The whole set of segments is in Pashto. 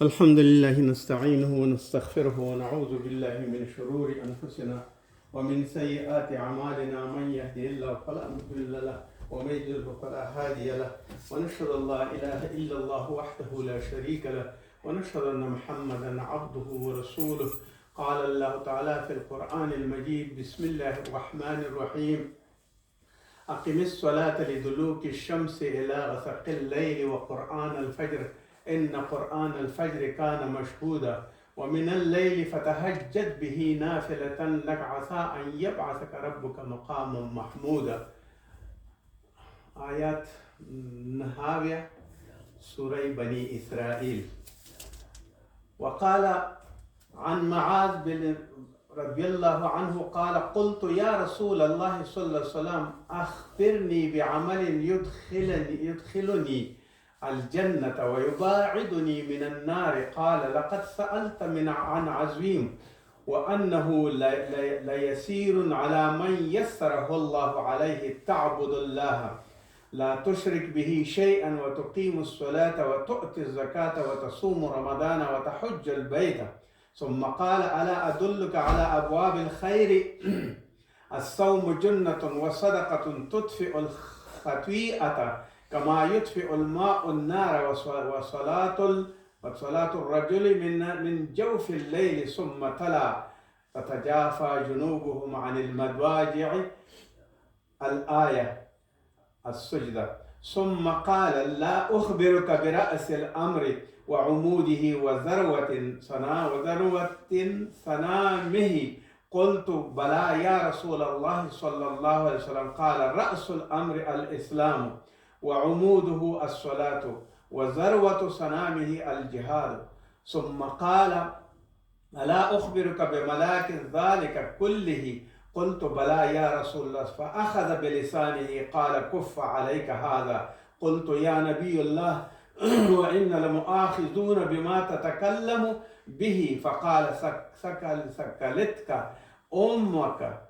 الحمد لله نستعينه ونستغفره ونعوذ بالله من شرور أنفسنا ومن سيئات أعمالنا. من يهده الله فلا مضل له ومن يضلل فلا هادي له، ونشهد أن لا إله إلا الله وحده لا شريك له، ونشهد أن محمدا عبده ورسوله. قال الله تعالى في القرآن المجيد: بسم الله الرحمن الرحيم. أقم الصلاة لدلوك الشمس إلى غسق الليل وقرآن الفجر إن قرآن الفجر كان مشهودا ومن الليل فتهجد به نافلة لك عسى أن يبعثك ربك مقاما محمودا. آيات نهاية سورة بني إسرائيل. وقال عن معاذ بن رضي الله عنه قال: قلت يا رسول الله صلى الله عليه وسلم أخبرني بعمل يدخلني الجنة ويباعدني من النار. قال: لقد سألت عن عزيم وأنه ليسير على من يسره الله عليه. تعبد الله لا تشرك به شيئا وتقيم الصلاة وتؤتي الزكاة وتصوم رمضان وتحج البيت. ثم قال: ألا أدلك على أبواب الخير؟ الصوم جنة والصدقة تطفئ الخطيئة كما يطفئ الماء النار، وصلاة الرجل من جوف الليل. ثم تلا: تتجافى جنوبهم عن المضاجع، الآية السجدة. ثم قال: لا أخبرك برأس الأمر وعموده وذروة سنامه؟ قلت: بلى يا رسول الله صلى الله عليه وسلم. قال: رأس الأمر الإسلام وعموده الصلاة وذروة سنامه الجهاد. ثم قال: ألا أخبرك بملاك ذلك كله؟ قلت: بلى يا رسول الله. فأخذ بلسانه قال: كف عليك هذا. قلت: يا نبي الله وإن لمؤاخذون بما تتكلم به. فقال: سكلتك أمك.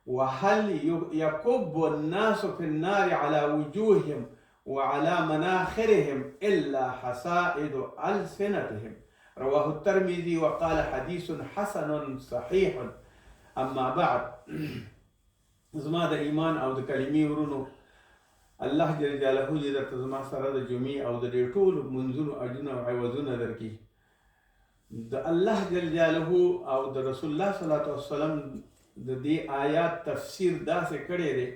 وهل يكب الناس في النار على وجوههم وعلى مناخرهم إلا حصائد ألسنتهم؟ رواه الترمذي وقال: حديث حسن صحيح. أما بعد، زما د ایمان او د کلمې ورونو، الله جل جلاله دې درته زما سره د جمعې او د دې ټولو منځونو اجرونه او عوضونه درکړي. د الله جل جلاله او د رسول الله صلی الله علیه وسلم د دې آیات تفسیر داسې کړی دی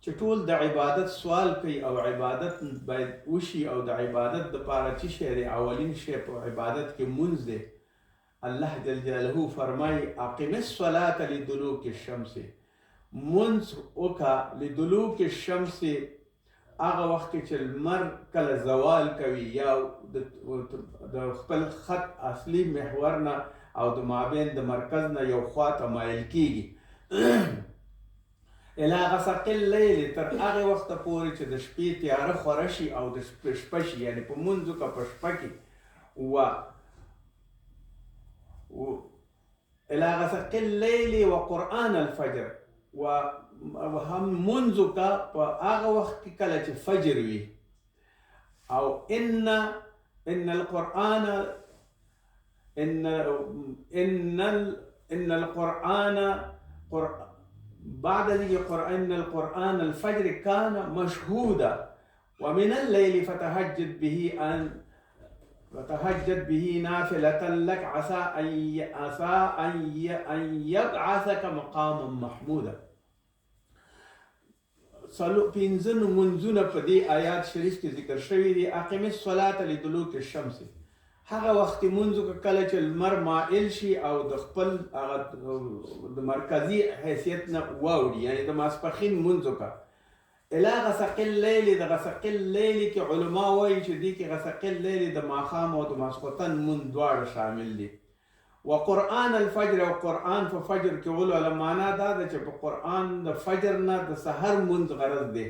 چې ټول د عبادت سوال کوي او عبادت باید وشي، او د عبادت دپاره څه شی دی؟ اولین شی په عبادت کې مونځ دی. الله جل جلاله فرمایي: اقم الصلاة لدلوک الشمس. منځ وکړه لدلوک الشمس، هغه وخت کې چې لمر کله زوال کوي یا د خپل خط اصلي محور نه او د مابین د مرکز نه یو خواته مایل کیږي، الی غسق اللیل، تر هغې وخته پورې چې د شپې تیاره خوره شي او د شپه شي، یعنې په منځ وکړه په شپه کې. الى غسق الليل وقرآن الفجر، وهم منذ کا هغه وخت کې کله چې فجر وي. او ان القرآن ان القرآن بعد ذلك ان القرآن الفجر كان مشهودا ومن الليل فتهجد به نافلة لك عسى أن يبعثك مقاما محمودا. پنځه منځونه په دې آیات شریف کې ذکر شوي دي. اقم الصلاة لدلوک الشمس، هغه وخت منځ وکړه کله چې لمر مائل شي او د خپل د مرکزي حیثیت نه واوړي، یعنې د ماسپښین منځ وکړه. الى غسق الليل، د غسق الليل کې علما وایي چې دې کې غسق الليل د ماښام او د ماسخوتن مونځ دواړه شامل دي. وقرآن الفجر، او قرآن په فجر کې ولوله معنا دا ده چې په قرآن د فجر نه د سحر مونځ غرض دی.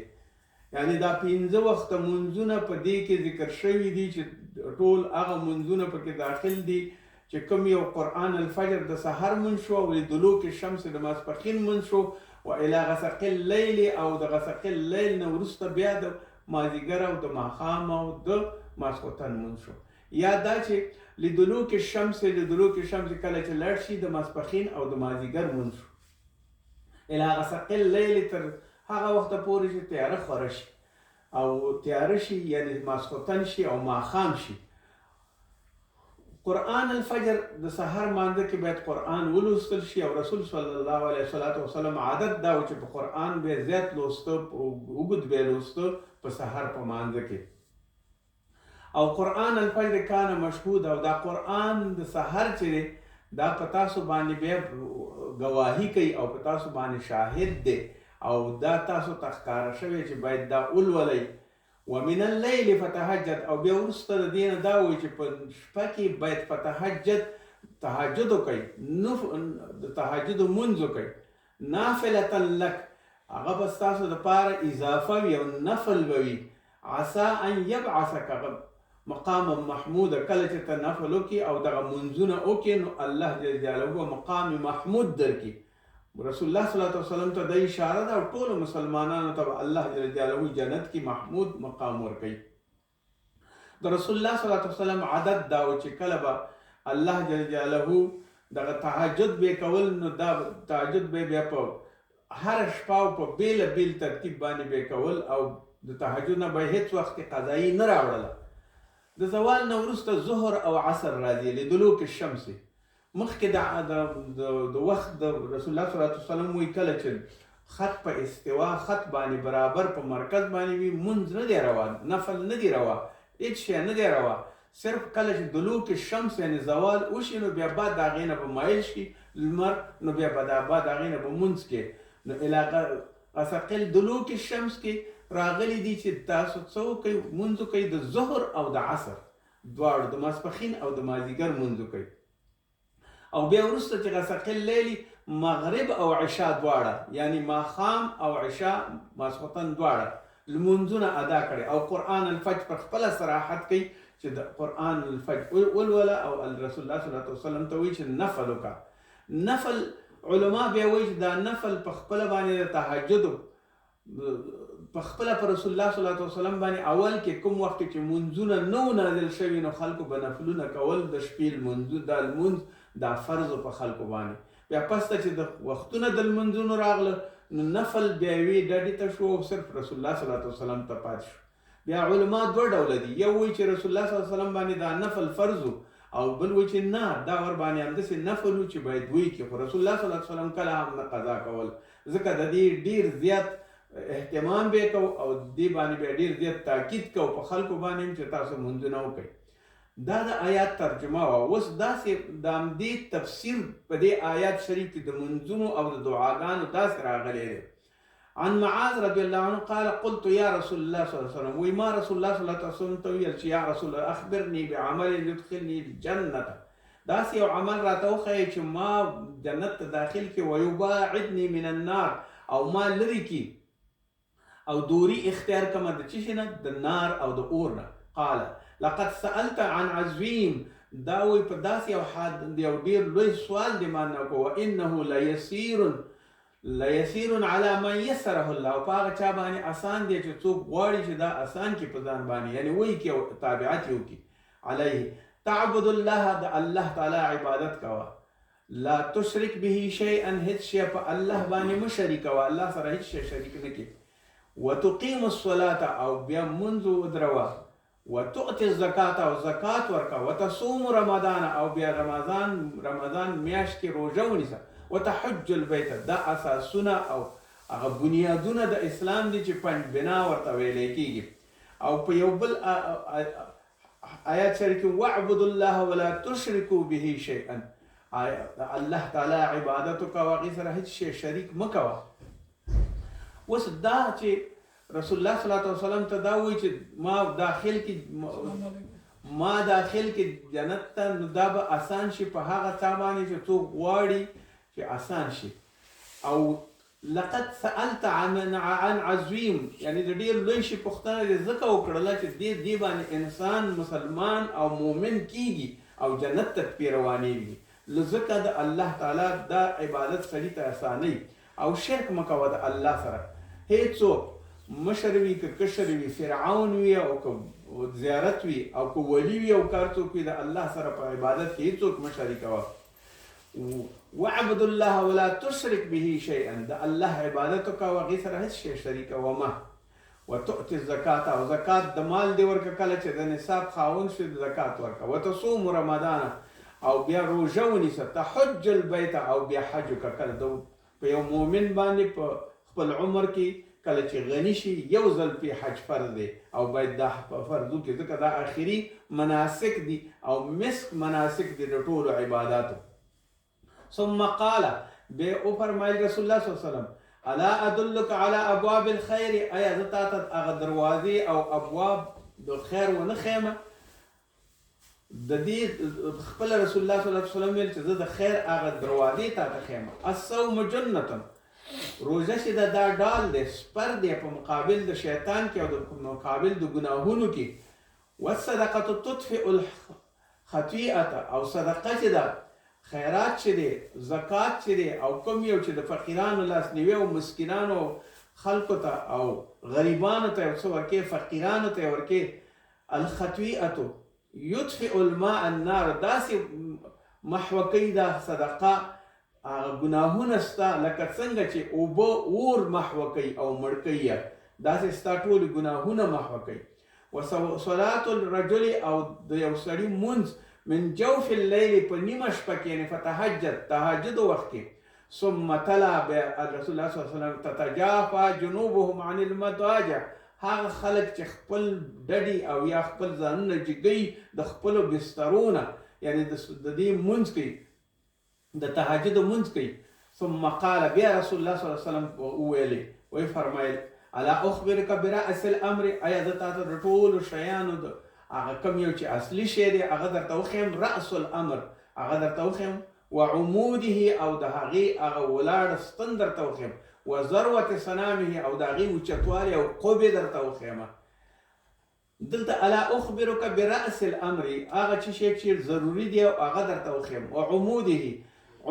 یعنې دا پنځه وخته منځونه په دې کې ذکر شوي دي چې ټول هغه منځونه پکې داخل دي چې کوم یو قرآن الفجر د سحر مونځ شو، او دلوک الشمس د ماسپښین مونځ شو، و الى غسق الليل، او د غسق الليل نه وروسته بیا د مازدیګر او د ماښام او د ماسخوتن مونځ شو. یا دا چې لدلوک الشمس کله چې لړ شي د ماسپښین او د مازدیګر مونځ شو. الی غسق اللیل تر هغه وخته پورې چې تیاره خوره شي او تیاره شي یعنی ماسخوتن شي او ماښام شي. قرآن الفجر د سحر مانځه کې باید قرآن ولوستل شي او رسول صلی الله علیه وسلم عادت دا و چې په قرآن به زیات لوسته اوږد به لوسته په سحر په مانځه کې. او قرآن الفجر کان مشهود او دا قرآن د سحر چې دا په تاسو باندې بیا گواهی کوي او په تاسو باندې شاهد دی او دا تاسو ته ښکاره شوی چې باید دا ولولئ. ومن اللیل فتهجد او بیا وروسته د دې نه دا وایي چې په شپه کې باید تهجد وکړئ، د تهجد لمونځ وکړئ. نافلة لک هغه به ستاسو دپاره اضافه وي او نفل به وي. عسى ان یبعثک مقام محمود کله چې ته نفل وکړي او دغه منځونه وکړي نو الله جل جلاله به مقام محمود درکړي. رسول الله صلی الله علیه وسلم ته د اشاره ده او ټولو مسلمانانو ته الله جل جلاله جنت کې محمود مقام ورکوي. د رسول الله صلی الله علیه وسلم عادت دا و چې کله به الله جل جلاله دغه تهجد به کول نو دا تهجد به بیا په هر شپه او په بیل ترتیب باندې به کول او د تهجد نه به هیڅ وخت قضایي نه راوړله. د زوال نه وروسته ظهر او عصر راځي لدلوک الشمس. مخکې د وخت د رسول الله صلی الله علیه وسلم وایي کله چې خط په استوا خط باندې برابر په مرکز باندې وي مونځ نه دی روا، نفل نه دی روا، هیڅ شی نه دی روا. صرف کله چې دلوک الشمس یعنی زوال وشي نو بیا بعد د هغې نه به مایل شي لمر نو بیا به بعد د هغې نه به مونځ کې نو الی غسق دلوک الشمس کې راغلی دي چې تاسو څه وکئ مونځ وکئ د ظهر او د عصر دواړو د ماسپښین او د مازدیګر مونځ وکئ. او بیا وروسته چې غسق اللیل مغرب او عشاء دواړه یعنی ماښام او عشاء ماسخوتن دواړه لمونځونه ادا کړي. او قرآن الفجر پر خپله صراحت کوي چې د قرآن الفجر ولوله او رسول الله صلی الله علیه وسلم ته وایي چې نفل وکړه. نفل علما بیا وایي چې دا نفل په خپله باندې د تهجد په خپله په رسول الله صلی الله علیه وسلم باندې اول کې کوم وخت کې منځونه نه و نازل شوي نو خلکو به نفلونه کول د شپې لمونځ دا فرض په خلکو باندې. بیا پس ته چې د وختونه د لمونځونو راغله نو نفل بیا یوې ډډې ته شو او صرف رسول الله صلی الله علیه وسلم ته پاتې شو. بیا علما دوه ډوله دي، یو وایي چې رسول الله صلی الله علیه وسلم باندې دا نفل فرض او بل وایي چې نه دا ور باندې همداسې نفل و چې باید وایي کې خو رسول الله صلی الله علیه وسلم کله هم نه قضا کول ځکه د دې ډېر زیات اهتمام به کو او دې باندې به ډېر زیات تاکید کو په خلکو باندې چې تاسو منځونه وکړئ. دا د آیات ترجمه وه. اوس داسې د همدې تفسیر په دې آیات شریف کې د منځونو او د دعاګانو داسې راغلی دی. عن معاذ رضی الله عنه قال قلت یا رسول الله صلی الله علیه وسلم وی ما رسول الله صلی الله علیه وسلم ته ویل چې یا رسول الله اخبرني بعمل يدخلني الجنه داسې یو عمل راته وښیه چې ما جنت ته داخل کړي ویباعدني من النار او ما لرې کړي او دوری اختیار کمه د څه شي نه د نار او د اور نه. قال لقد سألت عن عظیم دا وی په داسې یو ډېر لوی سوال دې ما نه وکړو وانه لیسیر علی من یسره الله او په هغه چا باندې آسان دی چې څوک غواړي چې دا آسان کړي په ځان باندې یعنی وایي کې تابعت یې وکړي. علیه تعبد الله د الله تعالی عبادت کوه لا تشرک به شیئا هیڅ شی په الله باندې مه شریکوه الله سره هیڅ شی شریک نه کړي. وتقیم الصلاة او بیا منځ ودروه وتؤتي الزکات او زکات ورکوه وتصوم رمضان او بیا رمضان میاشت کې روژه ونیسه وتحج البیت دا اساسونه او هغه بنیادونه د اسلام دي چې پنج بنا ورته ویلی کېږي. او په یو بل آیات شریف کې واعبد الله ولا تشرکوا به شیئا الله تعالی عبادت وکوه هغې سره هیڅ شی شریک مه کوه. اوس دا چې رسول الله صلی الله علیه وسلم ته دا وایي چې ما داخل کې جنت ته نو دا به آسان شي په هغه چا باندې چې څوک غواړي چې آسان شي. او لقد سألت عن عظیم یعنی د ډېر لوی شي پوښتنه دې ځکه وکړله چې دې باندې انسان مسلمان او مؤمن کیږي او جنت ته پرې روانېږي. ځکه د الله تعالی دا عبادت سړي ته اسانوي او شرک مه کوه د الله سره. هیڅوک مشر وي که کشر وي فرعون وي او که زیارت وي او که ولی وي او کار څوک وي د الله سره په عبادت کې هیڅوک مه شریکوه. واعبد الله ولا تشرك به شيئا، د الله عبادت کوه هغې سره هیڅ شی شریکوه مه. وتؤتي الزکات، او زکات د مال دی ورکه کله چې د نصاب خاوند شي د زکات ورکه. وتصوم رمضان، او بیا روژه ونیسه. تحج البیت، او بیا حج وکړه. کله په یو مؤمن باندې په خپل عمر کې کله چې غني شي یو ځل پې حج فرض دی او باید دا فرض وکړي، ځکه دا آخري مناسک دي او مسک مناسک دي د ټولو عباداتو. ثم قال، بیا وفرمایل رسول الله صلی الله علیه وسلم: الا ادلک علی ابواب الخیر، ایا زه تا ته هغه دروازې او ابواب د خیر ونه ښیمه؟ د دې خپل رسول الله صلی الله علیه وسلم ویل چې زه د خیر هغه دروازې تا ته ښیمه. الصوم جنة، روزه چې دا ډال دی، سپر دی په مقابل د شیطان کې او د مقابل د ګناهونو کې. والصدقه تطفئ الخطیئه، او صدقه چې ده، خیرات چې دی، زکات چې دی، او کوم یو چې د فقیرانو لاسنیوي او مسکینانو خلکو ته او غریبانو ته یو څه ورکې، فقیرانو ته یې ورکې. الخطیئه یطفئ الماء النار، داسې محوه کوي دا صدقه گناهونه ستا لکه څنګه چې اوبه اور محوه کوي او مړ کوي، داسې ستا ټول گناهونه محوه کوي. وصلاة الرجل، او د یو سړي مونځ، من جوف اللیل، په نیمه شپه کې، یعنې فتهجد، تهجد وخت کې. ثم تلا، رسول الله صلی الله علیه وسلم: تتجافا جنوبهم عن المضاجع، هغه خلک چې خپل ډډې او یا خپل ځانونه جګوي د خپلو بسترونه، یعنی د دې مونځ کوي، د تهجد مونځ کوي. ثم قال، بیا رسول الله صلی الله علیه وسلم وویلې، وی فرمایل: الا اخبرک برأس الامر، ایا زه تا ته د ټولو شیانو د هغه کوم یو چې اصلي شی دی هغه درته وښیم؟ رأس الامر، هغه درته وښیم. وعموده، او د هغې هغه ولاړ ستن درته وښیم. وذروة صنامه، او د هغې اوچتوالی او قبې درته وښیمه. دلته الا اخبرک برأس الامر، هغه چې شی چې ضروري دی هغه درته وښیم. وعموده،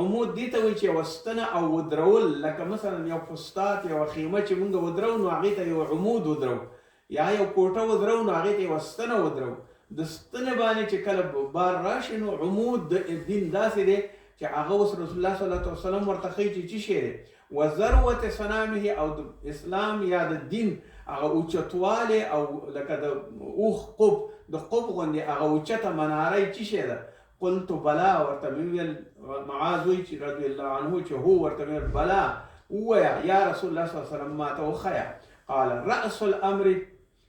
عمود دې ته وایي چې یوه ستنه او ودرول، لکه مثلا یو فستات، یوه خیمه چې مونږ ودرو نو هغې ته یو عمود ودرو، یا یو کوټه ودرو نو هغې ته یوه ستنه ودرو. د ستنې باندې چې کله بار راشي نو عمود د دین داسې دی چې هغه اوس رسول الله صلی الله علیه وسلم ورته ښیي چې څه شی دی. وذروة صنامه، او د اسلام یا د دین هغه اوچتوالی، او لکه د اوښ قب، د قب غوندې هغه اوچته مناره یې څه شی ده؟ قلت بلا، ورته مې وویل، معاذ وایي چې رضی الله عنه چې هو، ورته مې ویل بلا، ووایه یا رسول الله صلی الله علیه وسلم، ما ته وښیه. قال رأس الامر،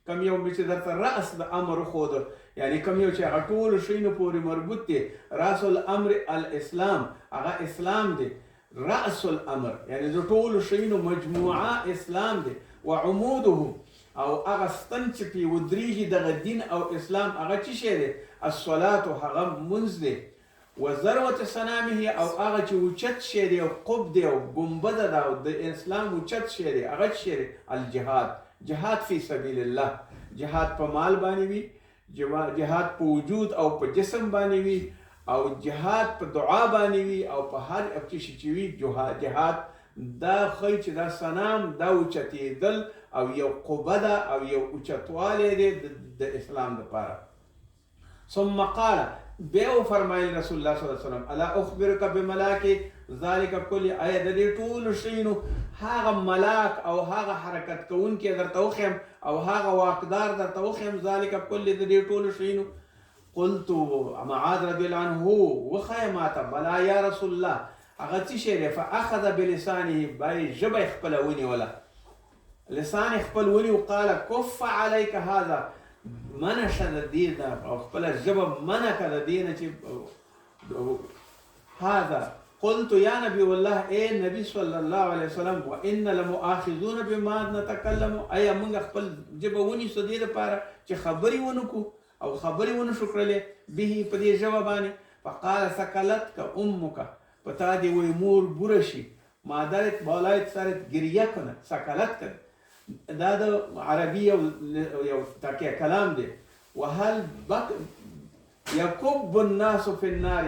کوم یو مې چې درته رأس د امر وښوده، یعنی کوم یو چې هغه ټولو شیانو پورې مربوط دی. رأس الامر الاسلام، هغه اسلام دی. رأس الامر یعنی د ټولو شیانو مجموعه اسلام دی. وعموده، او هغه ستن چې پې ودرېږي دغه دین او اسلام، هغه څه شی دی؟ الصلاة، هغه مونځ دی. وذروة صنامه، او هغه چې اوچت شی دی او قب دی او ګنبده ده او د اسلام اوچت شی دی، هغه څه شی دی؟ الجهاد، جهاد فی سبیل الله. جهاد په مال باندې وي، جهاد په وجود او په جسم باندې وي، او جهاد په دعا باندې وي، او په هر څه چې وي جهاد. دا ښایي چې دا صنام، دا اوچتېدل او یو قبه ده او یو اوچتوالی دی د اسلام دپاره. ثم قال، بیا وفرمایل رسول الله صلی الله علیه وسلم: الا اخبرک بملاک ذلک کل، آیا د دې ټولو شیانو هغه ملاک او هغه حرکت کوونکی درته وښیم او هغه واقدار درته وښیم؟ ذلک کل، د دې ټولو شیانو. قلت، معاذ رضی الله عنه وښیه ماته. بلا یا رسول الله، هغه څه شی دی؟ فاخذ بلسانه، باید ژبه یې خپله ونیوله، لسان یې خپل ونیو. قال کف علیک هذا، منع شه د دې نه، او خپله ژبه منع کړه د دې نه چې هذا. قلت یا نبی الله، ای نبی صلی الله علیه وسلم، وان لمؤاخذون بما نتکلم، ایا موږ خپل ژبه ونیسو دې لپاره چې خبرې ونه کړو او خبرې ونه شو کړلی به په دې ژبه باندې؟ فقال ثقلتک امک، په تا دې وایي مور بوره شي. مادرت بالایت سرت گریه کنه، ثقلتک، دا د عربي یو تاکیه کلام دی. وهل یکب الناس فی النار،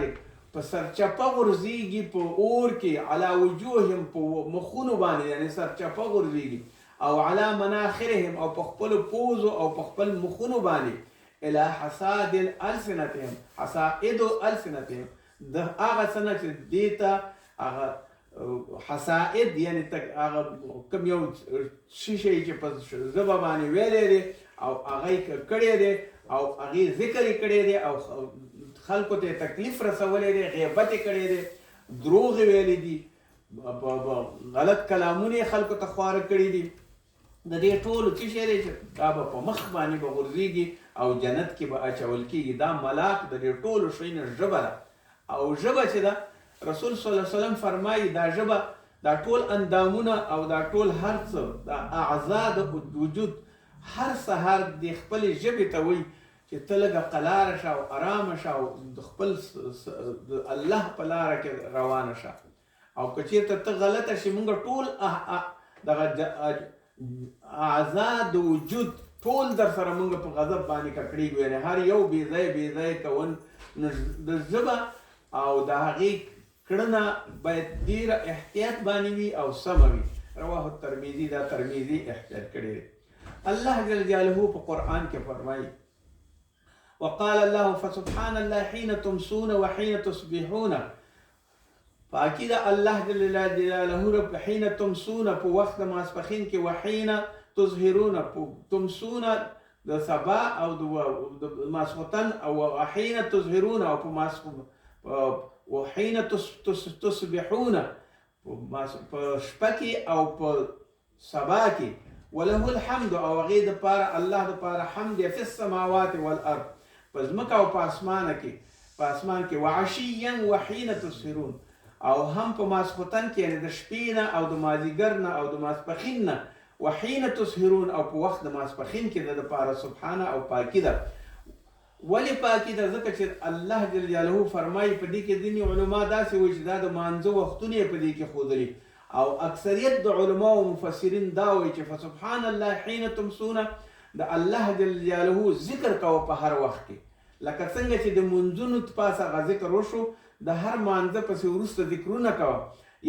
په سرچپه غورځېږي په اور کې، علی وجوههم، په مخونو باندې، یعنې سرچپه غورځېږي، او علی مناخرهم، او په خپلو پوزو او په خپل مخونو باندې. الى حصاد السنتهم، حصائد السنتهم، د هغه څه نه چې دې ته هغه حصائد یعنی هغه کوم یو شی چې په ژبه باندې ویلی دی او هغه یې کړی دی او هغې ذکر یې کړی دی او خلکو ته تکلیف رسولی دی، غیبت یې کړی دی، دروغ یې ویلی دي، غلط کلامونه یې خلکو ته خواره کړي دي. د دې ټولو څه شی دی چې دا به په مخ باندې به غورځېږي او جنت کې به اچول کېږي. دا ملاک د دې ټولو شی نه ژبه ده. او ژبه چې ده رسول صلی الله علیه وسلم فرمایي دا ژبه دا ټول اندامونه او دا ټول هر څه دا اعضا د وجود هر سهار د خپلې ژبې ته وایي چې ته لږه قلاره شه او ارامه شه او د خپل د الله په لاره کې روانه شه. او که چېرته ته غلطه شي موږ ټول دغه اعضا د وجود ټول در سره موږ په غضب باندې ککړېږو، یعنې هر یو بې ځای بې ځای کول. نو د ژبه او د هغې کړنه باید ډېره احتیاط باندې وي او سمه وي. رواه الترمذي، دا ترمذي احتیاط کړی دی. الله جل جلاله په قرآن کې فرمایي وقال الله فسبحان الله حين تمسون وحين تصبحون. پاکی دا الله جل جلاله رب حين تمسون په وخت ماسپښین کې، وحين تظهرون تمسون د سبا او د ماسخوتن، او حين تظهرون او په وحين تصبحون په شپه کې او په سبا کې. وله الحمد او هغې دپاره الله دپاره حمد فی السماوات والارض، په ځمکه او په اسمان کې وعشیا وحین تسهرون، او هم په ماسخوتن کې یعنې د شپې نه او د مازدیګر نه او د ماسپښین نه وحین تسهرون او په وخت د ماسپښین کې د دپاره سبحانه او پاکي ده. ولې پاکي ده؟ ځکه چې الله جل جلاله فرمایي په دې کې ځینې علما داسې وایي چې دا د مانځه وختونه یې په دې کې ښودلي، او اکثریت د علما او مفسرین دا وایي چې فسبحان الله حین تمسون د الله جل جلاله ذکر کوه په هر وخت کې. لکه څنګه چې د منځونو پاس هغه ذکر وشو، د هر مانځه پسې وروسته ذکرونه کوه،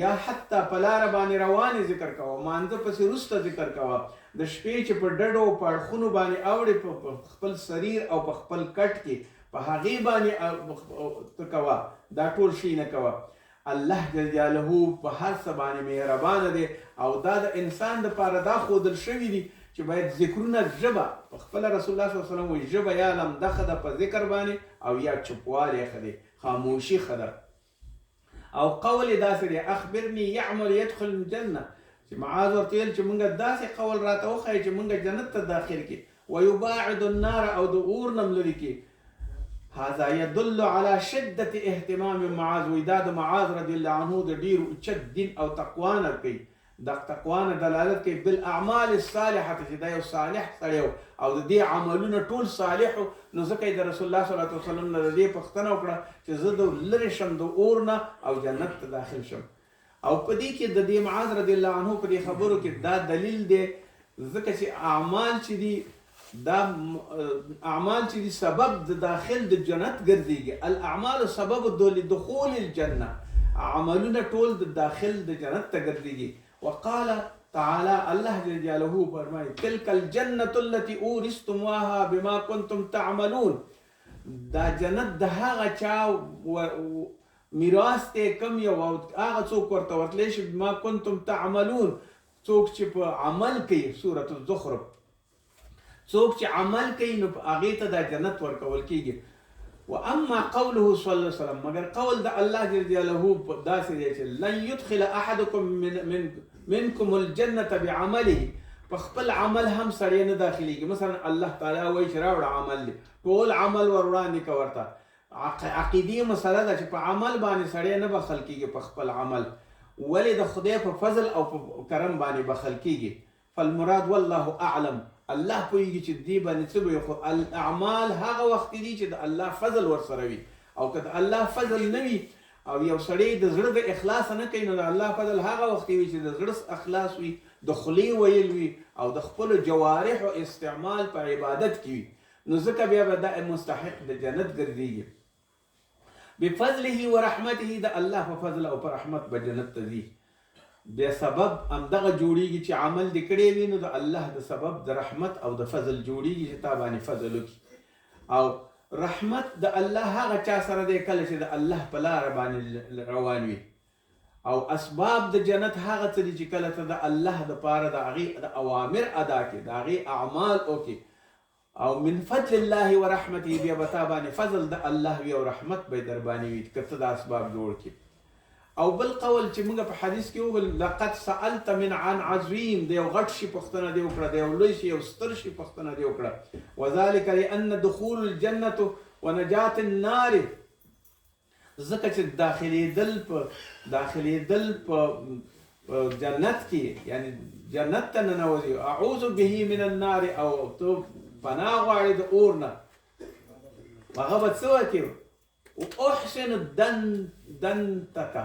یا حتی په لاره باندې روانې ذکر کوه، مانځه پسې وروسته ذکر کوه، د شپې چې په ډډو او په اړخونو باندې اوړې په خپل سریر او په خپل کټ کې په هغې باندې ته کوه، دا ټول شي نه کوه. الله جل جلاله په هر څه باندې مهربانه دی، او دا د انسان دپاره دا ښودل شوي دي چې باید ذکرونه ژبه په خپله رسول الله صلی الله علیه وسلم وایي ژبه یا لمده ښه ده په ذکر باندې، او یا چوپوالی ښه دی، خاموشي ښه ده. او قول یې داسې دی اخبرني یعمل يدخل الجنه، چې معاذ ورته ویل چې موږ داسې قول راته وښایي چې موږ جنت ته داخل کړي، ویباعد النار او د اور نه م لرې کړي. هذا يدل على شدة اهتمام معاذ، وی دا د معاذ رضی الله عنه د ډېر اوچت دین او تقوا نه کوي، د تقوا نه دلالت کوي بالاعمال الصالحه، چې دا یو صالح سړی او د دې عملونه ټول صالحو. نو ځکه یې د رسول الله صلی الله علیه وسلم نه د دې پوښتنه وکړه چې زه د لرې شم د اور نه او جنت ته داخل شم. او په دې کې د دې معاذ رضی الله عنه په دې خبرو کې دا دلیل دی، ځکه چې اعمال چې دي دا اعمال چې دي سبب د داخل د جنت ګرځېږي. الاعمال سبب دخول الجنه، عملونه ټول د داخل د جنت ته ګرځېږي. وقال تعالى الله جل جلاله فرمایي تلك الجنة التي أورثتموها بما كنتم تعملون، دا جنت د هغه چا میراث دی کوم یو هغه څوک ورته ورتلی شي بما كنتم تعملون، څوک چې په عمل کوي. سورة الزخرف، څوک چې عمل کوي نو هغې ته دا جنت ورکول کېږي. واما قوله صلی الله علیه وسلم، مگر قول د الله جل جلاله داسې دی چې لن يدخل احدكم منکم الجنة بعمله، په خپل عمل هم سړی نه داخلېږي. مثلا الله تعالی وایي چې راوړه عمل دی، ټول عمل ور وړاندې که ورته. عقیدي مسله ده چې په عمل باندې سړی نه بخل کېږي په خپل عمل، ولې د خدای په فضل او په کرم باندې بخل کېږي. فالمراد والله اعلم، الله پوهېږي چې دې باندې څه به خو الاعمال هغه وخت دي چې د الله فضل ورسره وي، او که د الله فضل نه وي او یو سړی د زړه د اخلاص نه کوي، نو د الله فضل هغه وخت وي چې د زړه اخلاص وي، د خولې ویل وي او د خپلو جوارحو استعمال په عبادت کې وي، نو ځکه بیا به دا مستحق د جنت ګرځېږي. بفضله ورحمته، د الله په فضل او په رحمت به جنت ته ځي. بیا سبب همدغه جوړېږي چې عمل دې کړی وي، نو د الله د سبب د رحمت او د فضل جوړېږي چې تا باندې فضل وکړي. او رحمت د الله هغه چا سره دی کله چې د الله په لاره باندې روان وي، او اسباب د جنت هغه څه دي چې کله ته د الله دپاره د هغې د اوامر ادا کړي، د هغې اعمال وکړي، او من فضل الله و رحمته بیا به تا باندې فضل د الله وي او رحمت به در باندې وي که ته د اسباب جوړ کړي. او بل قول چې موږ په حدیث کې وویل لقد سألت من عن عظیم، د یو غټ شي پوښتنه دې وکړه، د یو لوی شي یو ستر شي پوښتنه دې وکړه. وذلك لأن دخول الجنة ونجات النار، ځکه چې داخلېدل په جنت کې یعنی جنت ته ننوځي، اعوذ به من النار، او تو پناه غواړي د اور نه، هغه به څه وکړي؟ واحسن دندنتک،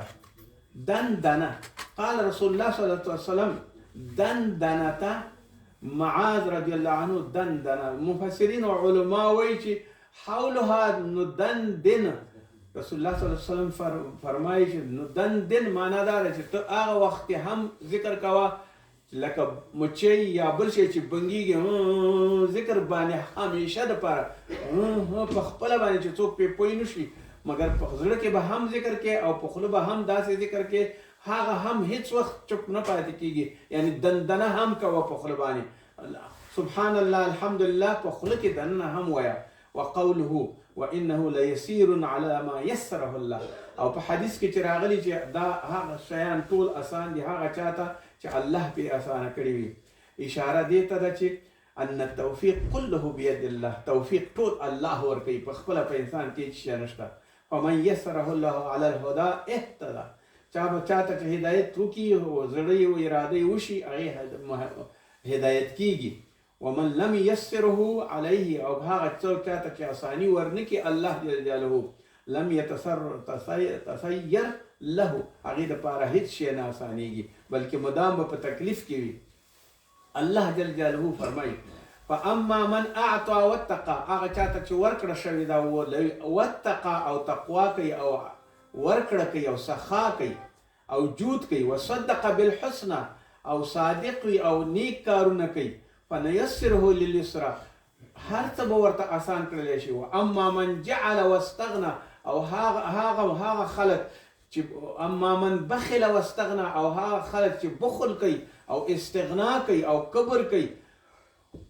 دندنه. قال رسول الله صلی الله علیه وسلم دندنته معاذ رضی الله عنه دندنه. مفسرین او علما وایي چې حولها ندندن. رسول الله صلی الله علیه وسلم فرمایي چې ندندن معنا دا ده چې ته هغه وخت هم ذکر کوه لکه مچۍ یا بل شی چې بنګېږي، ذکر باندې همیشه دپاره په خپله باندې چې څوک پرې پوه نه شي، مګر په زړه کې به هم ذکر کې او په خوله به هم داسې ذکر کې، هغه هم هیڅ وخت چپ نه پاتې کېږي، یعنی دندنه هم کوه په خوله باندې، سبحان الله الحمدلله په خوله کې دننه هم وایه. وقوله وانه لیسیر علی ما یسره الله، او په حدیث کې چې راغلی چې دا هغه شیان ټول اسان دي هغه چاته چې الله پې اسانه کړي وي. اشاره دې ته ده چې ان التوفیق کله بید الله، توفیق ټول الله ورکوي، په خپله په انسان کې هیڅ شی نشته. فمن یسره الله علی الهدى اهتدى، چا به چاته چې هدایت وکړي او زړه یې او اراده یې وشي هغې هدایت کېږي. ومن لم یسره علیه، او هغه څوک چاته چې اساني ورنکړي الله جل جلاله، لم یتسیر له، هغې دپاره هیڅ شی نه اسانېږي بلکې مدام به په تکلیف کې وي. الله جل جلاله فرمایي فاما من اعطى واتقى، هغه چاته چې ورکړه شوې ده واتقى او تقوا کوي او ورکړه کوي او سخا کوي او جود کوي، وصدق بالحسنى او صادق وي او نیک کارونه کوي، فنيسره لليسرى، هر څه به ورته آسان کړلی شي. واما من جعل واستغنى، او هغه خلک چې اما من بخل واستغنى، او هغه خلک چې بخل کوي او استغنا کوي او کبر کوي،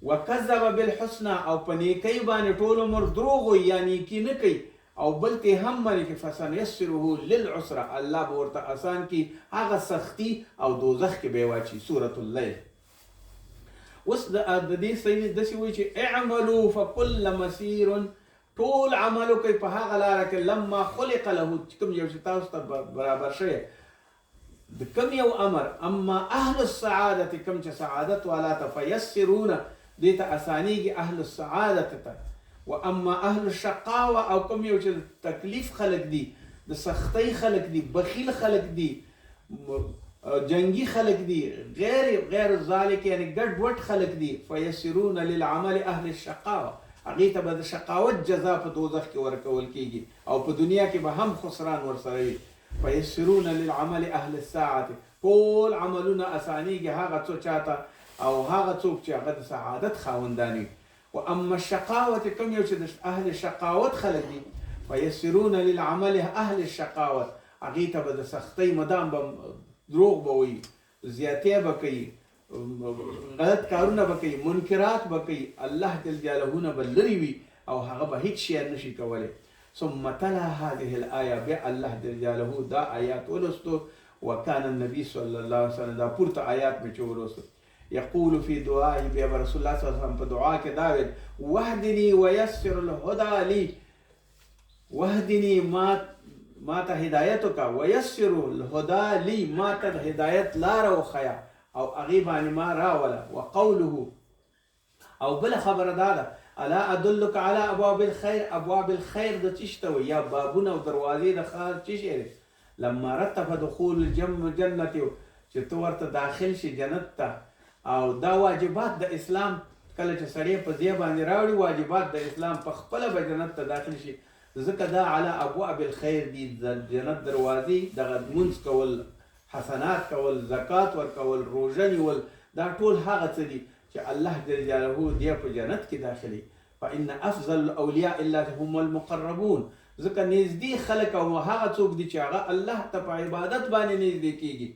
وکذب بالحسنى، او په نیکۍ باندې ټول عمر دروغ وایي یا نیکي نه کوي، او بل ته هم مني چې فسنيسره للعسرى، الله به ورته آسان کړي هغه سختي او دوزخ کې به یې واچي. سورة الليل. اوس د دې سړي داسې وایي چې اعملوا فکل مسیر، ټول عملو کوي په هغه لاره کې لما خلق له، چې کوم یو چې تاسو ته برابر شوی د کوم یو امر. اما اهل السعادة، کوم چې سعادت والا ته فیسرونه، دې ته اسانیږي اهل السعادة ته. واما اهل الشقاوة، او کوم یو چې تکلیف خلق دي، د سختۍ خلق دي، بخیل خلق دي، جنگی خلق دي، غیر ذالک یعنی ګډ وډ خلق دي، فیسرون للعمل اهل الشقاوة، هغې ته به د شقاوت جزا په دوزخ کې ورکول کېږي او په دنیا کې به هم خسران ورسره وي. فیسرون للعمل اهل الساعة، ټول عملونه اسانیږي هغه څو چاته او هغه څوک چې هغه د سعادت خاوندان وي. واما الشقاوة، کوم یو چې د اهل شقاوت خلک دي، فیسرون للعمل اهل الشقاوة، هغې ته به د سختۍ مدام به دروغ به وایي، زیاتې به کوي، غلط کارونه به کوي، منکرات به کوي، الله جل جلاله نه به لرې وي او هغه به هیڅ شی نشي کولی. ثم تلا هذه الآية، بیا الله جل جلاله دا آیات ولستو. وكان النبي صلى الله عليه وسلم، دا پورته آیات مې چې ولستو، يقول في دعائه، بیا رسول الله صلی الله علیه وسلم په دعا کې دا ویل وحدني ويسر الهدى لي، وحدني ما ته هدایت وکړه، ويسر الهدى لي، ما ته هدایت لاره وښیه او هغې باندې ما راوله. وقوله، او بله خبره دا ده الا ادلک علی ابواب الخیر، ابواب الخیر د څه ته وایي، یا بابونه او دروازې د خیر څه شی دی. لما رتب دخول الجنة، چې ته ورته داخل شي جنت ته، او دا واجبات د اسلام کله چې سړی په دې باندې راوړي، واجبات د اسلام په خپله به جنت ته داخل شي، ځکه دا علی ابواب الخیر دي، د جنت دروازې، دغه لمونځ کول، حسنات کول، زکات ورکول، روژه نیول، دا ټول هغه څه دي چې الله جل جلاله دې په جنت کې داخلي. فإن أفضل الأولياء الله هم المقربون. ځکه نږدې خلک او هغه څوک دي چې هغه الله ته په عبادت باندې نږدې کېږي.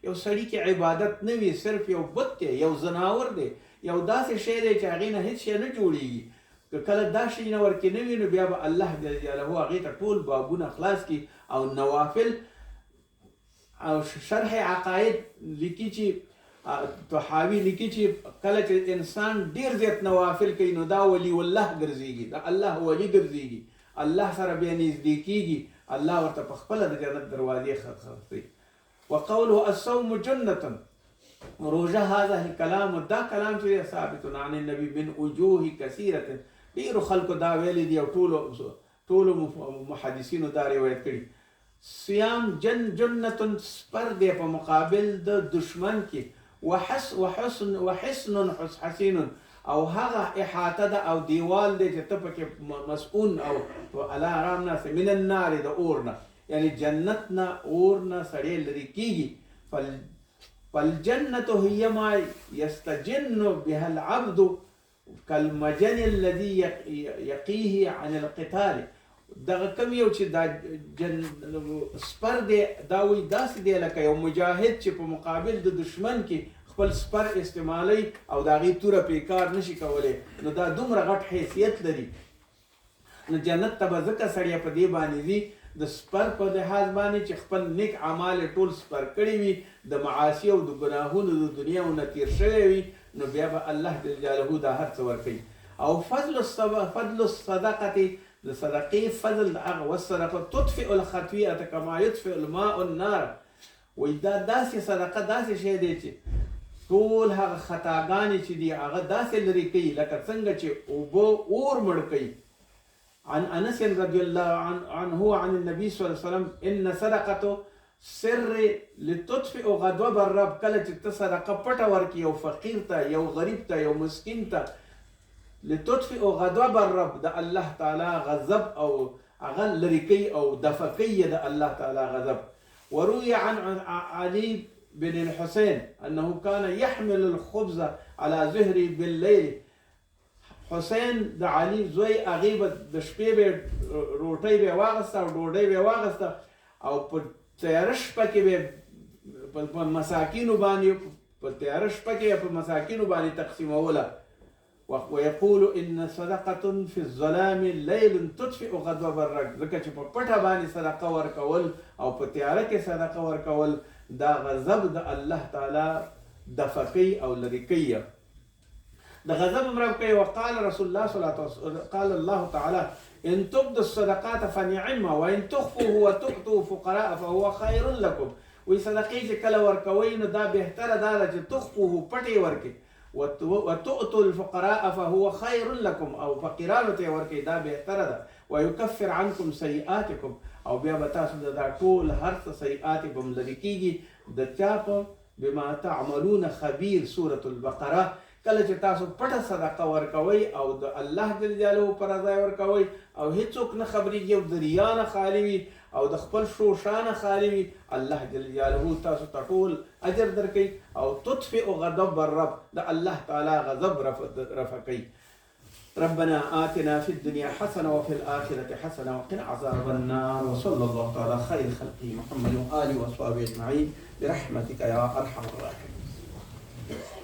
یو سړي کې عبادت نه وي، صرف یو بت دی، یو ځناور دی، یو داسې شی دی چې هغې نه هېڅ شی نه جوړېږي. که کله دا شی نه ورکې نه وي نو بیا به الله جل جلاله هغې ته ټول بابونه خلاص کړي. او نوافل او شرح عقاید لیکي چې طحاوي لیکي چې کله چې انسان ډېر زیات نوافل کوي نو دا ولی الله ګرځېږي، دا الله ولی ګرځېږي، الله سره بیا نږدې کېږي، الله ورته په خپله د جنت دروازې خلاصوي. وقوله الصوم جنة، روژه هذا الكلام، دا کلام چې ثابت عن النبي من وجوه كثيرة. ډېرو خلکو دا ویلي دي او ټولو محدثینو دا روایت کړي. صيام جنة سپر دی په مقابل د دشمن کې، وحسن حسین، او هغه احاطه ده او دیوال دی چې ته پکې مسؤون او علی آرام ناست من النار، د اور نه، یعنی جنت نه اور نه سړی لرې کېږي. فالجنة هي ما يستجن بها العبد كالمجن الذي يقيه عن القتال. دغه کم یو چې دا سپر دی دا وایي داسې دی لکه یو مجاهد چې په مقابل د دشمن کې خپل سپر استعمالی او د هغې توره پې کار نشي کولی، نو دا دومره غټ حیثیت لري. نو جنت ته به ځکه سړی په دې باندې ځي د سپر په لحاظ باندې چې خپل نیک اعمال ټول سپر کړي وي، د معاصي او د ګناهونو د دنیا نه تیر شوی وي، نو بیا به الله جل جلاله دا هر څه ورکوي. او فضل الصدقه، د صدقې فضل هغه، والصدقه تطفئ الخطیئه کما یطفئ الماء النار. وایي دا داسې صدقه داسې شی دی چې ټول هغه خطاګانې چې دي هغه داسې لرې کوي لکه څنګه چې اوبه اور مړ کوي. عن انس رضي الله عنه عن النبي صلى الله عليه وسلم ان صدقته سر لتطفئ غضب الرب. کله چې ته صدقه پټه ورکړي یو فقیر ته، یو غریب ته، یو مسکین ته، لتطفئ غضب الرب، د الله تعالی غضب او هغه لرې کوي او دفع کوي د الله تعالی غضب. وروي عن علي بن الحسين انه كان يحمل الخبز على ظهره بالليل. حسین د علي زوی، هغې به د شپې به روټۍ به یې واغسته او ډوډۍ به یې واغسته او په تیاره شپه کې به په مساکینو باندې په تیاره شپه کې په مساکینو باندې تقسیموله. ويقول ان صدقه في الظلام ليل تطفئ غضب الرب. ځکه چې په پټه باندې صدقه ورکول او په تیاره کې صدقه ورکول دا غضب د الله تعالی دفع کوي او لرې کوي، د غضب مرب کوي. وقال رسول الله صلى الله عليه وسلم، قال الله تعالى ان تبدوا الصدقات فنعمه وان تخفوه وتؤتوا فقراء فهو خير لكم. وی صدقې چې کله ورکوئ نو دا بهتره ده چې تخفوه پټې ورکړي، وتؤتوا الفقراء فهو خير لكم، او فقیرانو ته ورکړي دا بهتره ده. ويكفر عنكم سيئاتكم، او بیا به تاسو دا ټول هر څه سیئات به م لرې کېږي. د چا په بما تعملون خبیر، سورة البقره. کله چې تاسو پټه صدقه ورکوئ او د الله جل جلاله پر رضا ورکوئ او هیڅوک نه خبرېږي او د ریا نه خالي وي او د خپل شوشانه خالي وي، الله جل جلاله تاسو ته ټول اجر درکوي. او تطفئ غضب الرب، د الله تعالی غضب رفع کوي. ربنا آتنا في الدنيا حسنة وفي الآخرة حسنة وقنا عذاب النار. وصلى الله على خير خلقه محمد وآله وصحبه أجمعين برحمتك يا أرحم الراحمين.